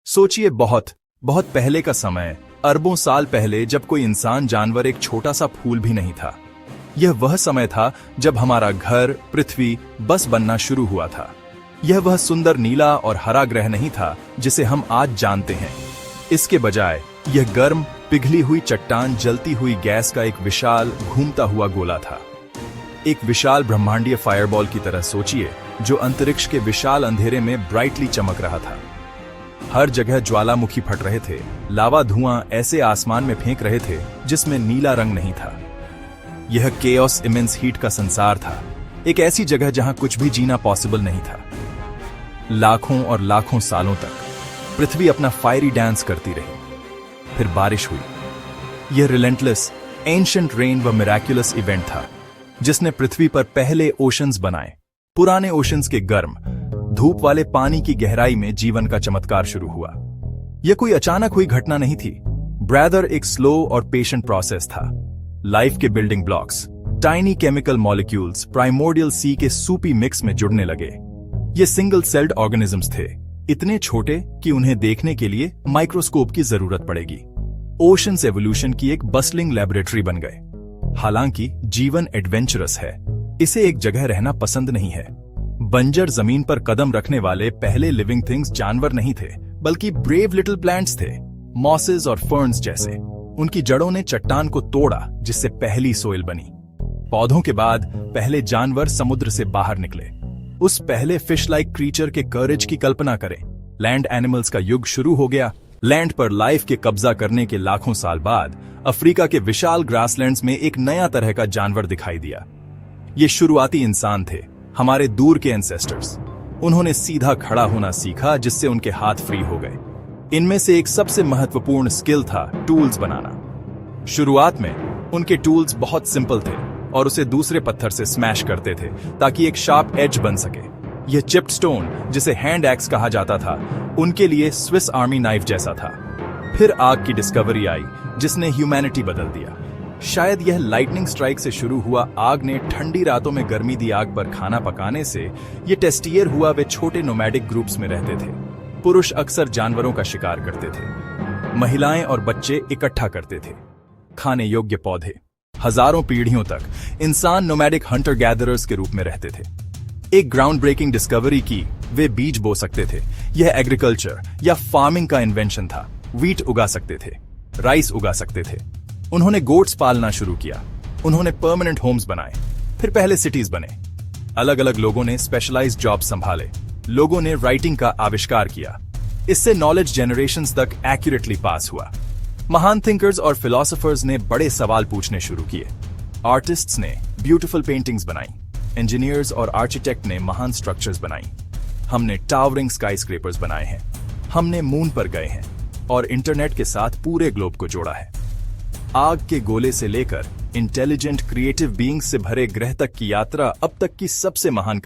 सोचिए, बहुत बहुत पहले का समय, अरबों साल पहले, जब कोई इंसान जानवर एक छोटा सा फूल भी नहीं था। यह वह समय था जब हमारा घर, पृथ्वी बस बनना शुरू हुआ था। यह वह सुंदर नीला और हरा ग्रह नहीं था जिसे हम आज जानते हैं। इसके बजाय यह गर्म, पिघली हुई चट्टान, जलती हुई गैस का एक विशाल घूमता हुआ गोला था। एक विशाल ब्रह्मांडीय फायरबॉल की तरह सोचिए, जो अंतरिक्ष के विशाल अंधेरे में ब्राइटली चमक रहा था। हर जगह ज्वालामुखी फट रहे थे, लावा धुआं ऐसे आसमान में फेंक रहे थे जिसमें नीला रंग नहीं था। यह केओस इमेंस हीट का संसार था, एक ऐसी जगह जहां कुछ भी जीना पॉसिबल नहीं था। लाखों और लाखों सालों तक पृथ्वी अपना फायरी डांस करती रही। फिर बारिश हुई। यह रिलेंटलेस, एंशिएंट रेन व मिराक्युलस इवेंट था जिसने पृथ्वी पर पहले ओशंस बनाए। पुराने ओशंस के गर्म, धूप वाले पानी की गहराई में जीवन का चमत्कार शुरू हुआ। यह कोई अचानक हुई घटना नहीं थी, ब्रदर, एक स्लो और पेशेंट प्रोसेस था। लाइफ के building blocks, tiny chemical molecules, primordial sea के सूपी मिक्स में जुड़ने लगे। ये सिंगल सेल्ड ऑर्गेनिजम्स थे, इतने छोटे कि उन्हें देखने के लिए माइक्रोस्कोप की जरूरत पड़ेगी। ओशंस एवोल्यूशन की एक बस्टलिंग लेबोरेटरी बन गए। हालांकि जीवन एडवेंचरस है, इसे एक जगह रहना पसंद नहीं है। बंजर जमीन पर कदम रखने वाले पहले लिविंग थिंग्स जानवर नहीं थे, बल्कि ब्रेव लिटिल प्लांट्स थे, मॉसेस और फर्न्स जैसे। उनकी जड़ों ने चट्टान को तोड़ा, जिससे पहली सोइल बनी। पौधों के बाद पहले जानवर समुद्र से बाहर निकले। उस पहले फिश लाइक क्रीचर के करेज की कल्पना करें। लैंड एनिमल्स का युग शुरू हो गया। लैंड पर लाइफ के कब्जा करने के लाखों साल बाद अफ्रीका के विशाल ग्रासलैंड्स में एक नया तरह का जानवर दिखाई दिया। ये शुरुआती इंसान थे, हमारे दूर के एंसेस्टर्स। उन्होंने सीधा खड़ा होना सीखा, जिससे उनके हाथ फ्री हो गए। इनमें से एक सबसे महत्वपूर्ण स्किल था टूल्स बनाना। शुरुआत में उनके टूल्स बहुत सिंपल थे और उसे दूसरे पत्थर से स्मैश करते थे ताकि एक शार्प एज बन सके। यह चिप्ड स्टोन, जिसे हैंड एक्स कहा जाता था, उनके लिए स्विस आर्मी नाइफ जैसा था। फिर आग की डिस्कवरी आई, जिसने ह्यूमैनिटी बदल दिया। शायद यह लाइटनिंग स्ट्राइक से शुरू हुआ। आग ने ठंडी रातों में गर्मी दी। आग पर खाना पकाने से यह टेस्टियर हुआ। वे छोटे नोमैडिक ग्रुप्स में रहते थे। पुरुष अक्सर जानवरों का शिकार करते थे, महिलाएं और बच्चे इकट्ठा करते थे। खाने योग्य पौधे। हजारों पीढ़ियों तक इंसान नोमैडिक हंटर गैदरर्स के रूप में रहते थे। एक ग्राउंड ब्रेकिंग डिस्कवरी की, वे बीज बो सकते थे। यह एग्रीकल्चर या फार्मिंग का इन्वेंशन था। व्हीट उगा सकते थे, राइस उगा सकते थे। उन्होंने गोट्स पालना शुरू किया। उन्होंने परमानेंट होम्स बनाए। फिर पहले सिटीज बने। अलग अलग लोगों ने स्पेशलाइज्ड जॉब संभाले। लोगों ने राइटिंग का आविष्कार किया। इससे नॉलेज जनरेशंस तक एक्यूरेटली पास हुआ। महान थिंकर्स और फिलोसोफर्स ने बड़े सवाल पूछने शुरू किए। आर्टिस्ट्स ने ब्यूटीफुल पेंटिंग्स बनाई। इंजीनियर्स और आर्किटेक्ट ने महान स्ट्रक्चर्स बनाई। हमने टावरिंग स्काईस्क्रेपर्स बनाए हैं। हमने मून पर गए हैं और इंटरनेट के साथ पूरे ग्लोब को जोड़ा है। आग के गोले से लेकर इंटेलिजेंट, क्रिएटिव बीइंग्स से भरे ग्रह तक की यात्रा अब तक की सबसे महान